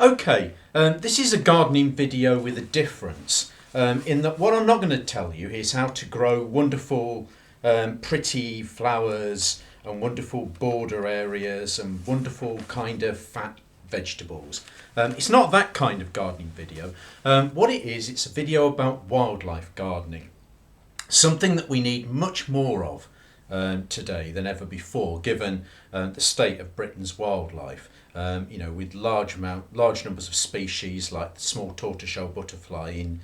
Okay, this is a gardening video with a difference in that what I'm not going to tell you is how to grow wonderful pretty flowers and wonderful border areas and wonderful kind of fat vegetables. It's not that kind of gardening video. What it is, it's a video about wildlife gardening. Something that we need much more of today than ever before, given the state of Britain's wildlife. With large numbers of species like the small tortoiseshell butterfly in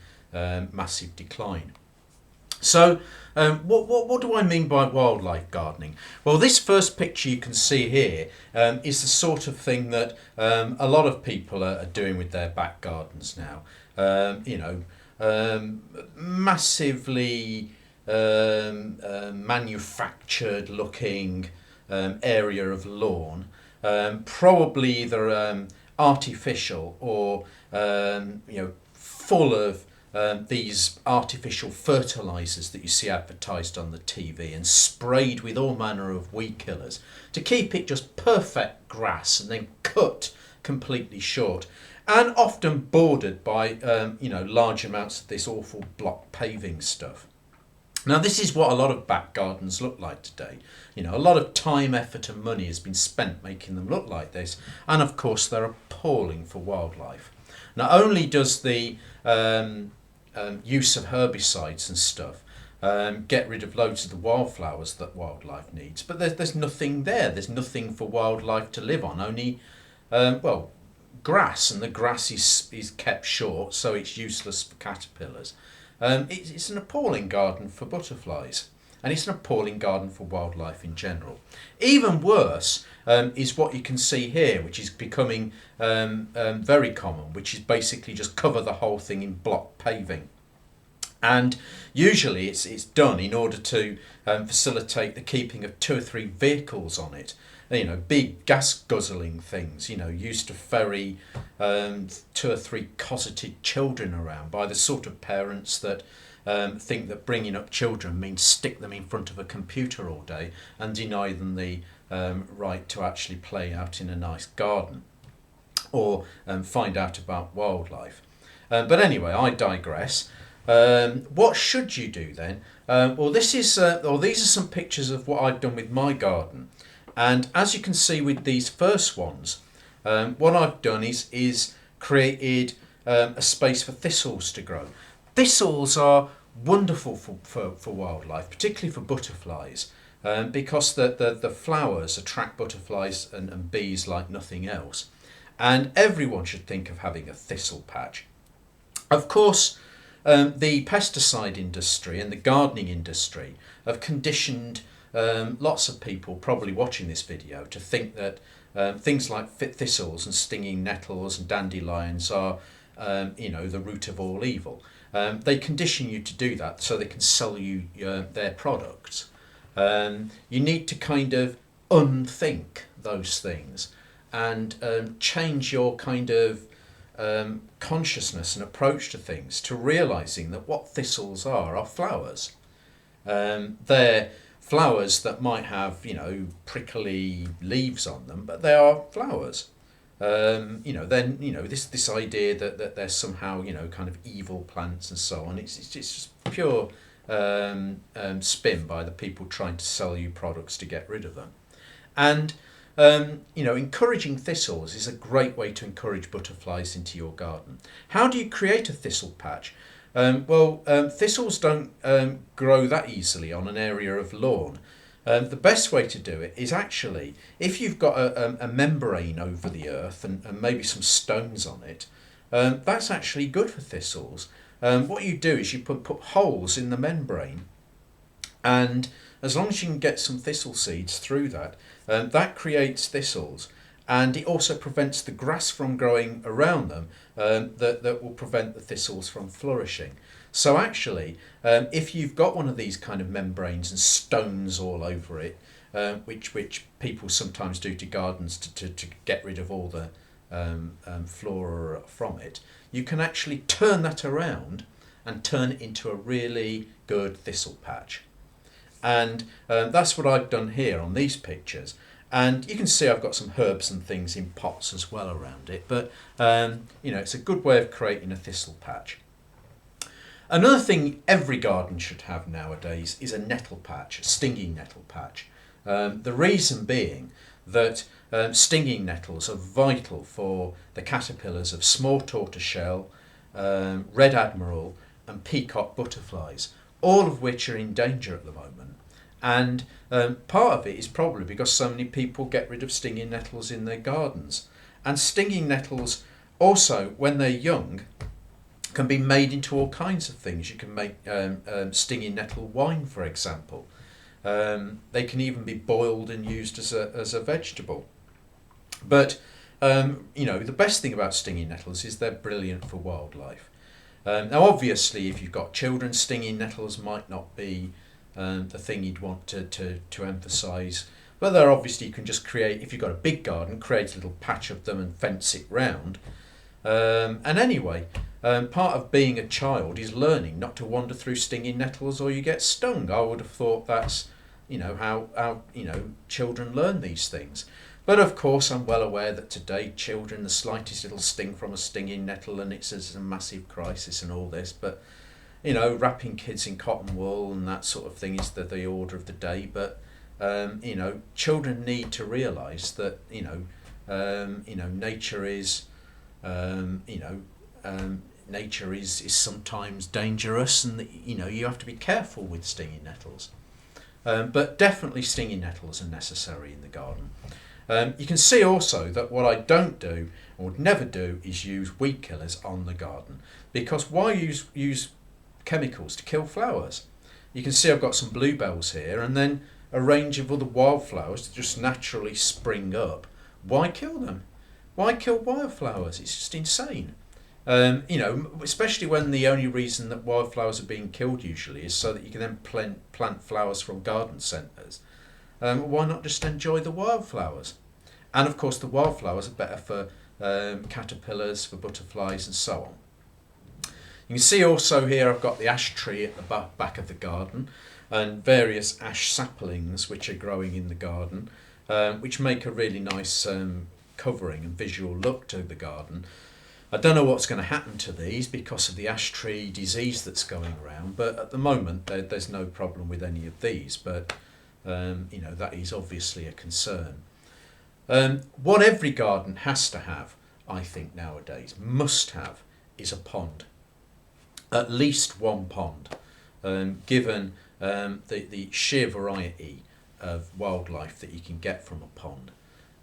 massive decline. So, what do I mean by wildlife gardening? Well, this first picture you can see here is the sort of thing that a lot of people are doing with their back gardens now. Massively manufactured looking area of lawn, probably either artificial or full of these artificial fertilisers that you see advertised on the TV and sprayed with all manner of weed killers to keep it just perfect grass and then cut completely short, and often bordered by large amounts of this awful block paving stuff. Now, this is what a lot of back gardens look like today. A lot of time, effort and money has been spent making them look like this, and of course they're appalling for wildlife. Not only does the use of herbicides and stuff get rid of loads of the wildflowers that wildlife needs, but there's nothing there. There's nothing for wildlife to live on, only grass, and the grass is kept short, so it's useless for caterpillars. It's an appalling garden for butterflies, and it's an appalling garden for wildlife in general. Even worse is what you can see here, which is becoming very common, which is basically just cover the whole thing in block paving. And usually it's done in order to facilitate the keeping of 2 or 3 vehicles on it. Big gas guzzling things, used to ferry 2 or 3 cosseted children around by the sort of parents that think that bringing up children means stick them in front of a computer all day and deny them the right to actually play out in a nice garden or find out about wildlife. But anyway, I digress. What should you do then? These are some pictures of what I've done with my garden. And as you can see with these first ones, what I've done is created a space for thistles to grow. Thistles are wonderful for wildlife, particularly for butterflies, because the flowers attract butterflies and bees like nothing else. And everyone should think of having a thistle patch. Of course, the pesticide industry and the gardening industry have conditioned lots of people probably watching this video to think that things like thistles and stinging nettles and dandelions are the root of all evil. They condition you to do that so they can sell you their products. You need to kind of unthink those things and change your kind of consciousness and approach to things to realising that what thistles are flowers. They're flowers that might have, prickly leaves on them, but they are flowers. This idea that they're somehow, kind of evil plants and so on. It's just pure spin by the people trying to sell you products to get rid of them. And encouraging thistles is a great way to encourage butterflies into your garden. How do you create a thistle patch? Thistles don't grow that easily on an area of lawn. The best way to do it is actually, if you've got a membrane over the earth and maybe some stones on it, that's actually good for thistles. What you do is you put holes in the membrane, and as long as you can get some thistle seeds through that, that creates thistles. And it also prevents the grass from growing around them that will prevent the thistles from flourishing. So actually, if you've got one of these kind of membranes and stones all over it, which people sometimes do to gardens to get rid of all the flora from it, you can actually turn that around and turn it into a really good thistle patch. And that's what I've done here on these pictures. And you can see I've got some herbs and things in pots as well around it, but it's a good way of creating a thistle patch. Another thing every garden should have nowadays is a nettle patch, a stinging nettle patch. The reason being that stinging nettles are vital for the caterpillars of small tortoiseshell, red admiral and peacock butterflies, all of which are in danger at the moment. And part of it is probably because so many people get rid of stinging nettles in their gardens. And stinging nettles also, when they're young, can be made into all kinds of things. You can make stinging nettle wine, for example. They can even be boiled and used as a vegetable. But the best thing about stinging nettles is they're brilliant for wildlife. Now, obviously, if you've got children, stinging nettles might not be the thing you'd want to emphasise. But there, obviously, you can just create, if you've got a big garden, create a little patch of them and fence it round. And anyway, part of being a child is learning not to wander through stinging nettles or you get stung. I would have thought that's how children learn these things. But of course, I'm well aware that today children, the slightest little sting from a stinging nettle and it's a massive crisis and all this. But wrapping kids in cotton wool and that sort of thing is the order of the day. But children need to realise that nature is nature is sometimes dangerous, and that you have to be careful with stinging nettles. But definitely stinging nettles are necessary in the garden. You can see also that what I don't do or would never do is use weed killers on the garden, because why use chemicals to kill flowers? You can see I've got some bluebells here and then a range of other wildflowers that just naturally spring up. Why kill them? Why kill wildflowers? It's just insane. Especially when the only reason that wildflowers are being killed usually is so that you can then plant flowers from garden centres. Why not just enjoy the wildflowers? And of course the wildflowers are better for caterpillars, for butterflies and so on. You can see also here I've got the ash tree at the back of the garden and various ash saplings which are growing in the garden, which make a really nice covering and visual look to the garden. I don't know what's going to happen to these because of the ash tree disease that's going around, but at the moment there's no problem with any of these, but that is obviously a concern. What every garden has to have, I think nowadays, must have, is a pond. At least one pond, given the sheer variety of wildlife that you can get from a pond.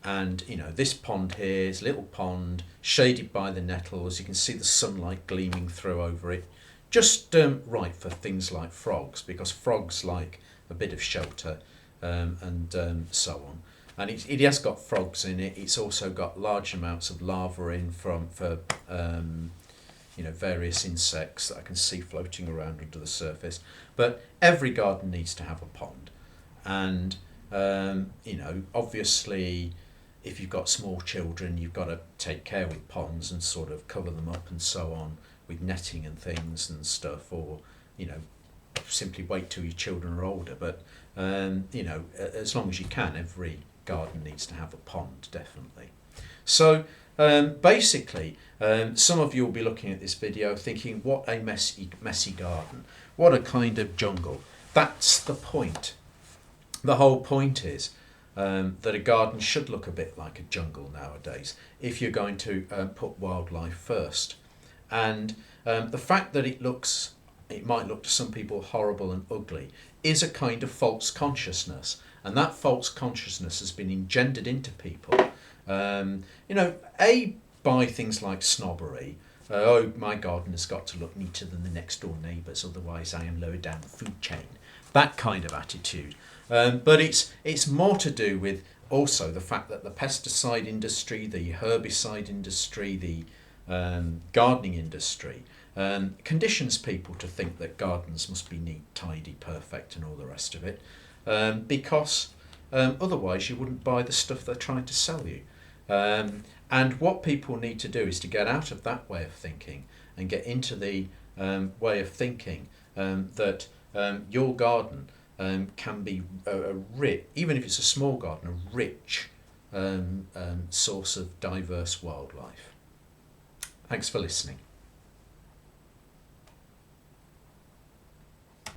And this pond here is a little pond shaded by the nettles. You can see the sunlight gleaming through over it, just right for things like frogs, because frogs like a bit of shelter and so on. And it has got frogs in it. It's also got large amounts of larvae in for various insects that I can see floating around under the surface. But every garden needs to have a pond, and obviously, if you've got small children, you've got to take care with ponds and sort of cover them up and so on with netting and things and stuff, or simply wait till your children are older. But as long as you can, every garden needs to have a pond, definitely. So basically, some of you will be looking at this video thinking, what a messy garden, what a kind of jungle. That's the point. The whole point is that a garden should look a bit like a jungle nowadays if you're going to put wildlife first. And the fact that it might look to some people horrible and ugly is a kind of false consciousness, and that false consciousness has been engendered into people. By things like snobbery. Oh, my garden has got to look neater than the next door neighbours, otherwise I am lower down the food chain. That kind of attitude. But it's more to do with also the fact that the pesticide industry, the herbicide industry, the gardening industry conditions people to think that gardens must be neat, tidy, perfect and all the rest of it, because otherwise you wouldn't buy the stuff they're trying to sell you. And what people need to do is to get out of that way of thinking and get into the way of thinking that your garden can be a rich, even if it's a small garden, a rich source of diverse wildlife. Thanks for listening.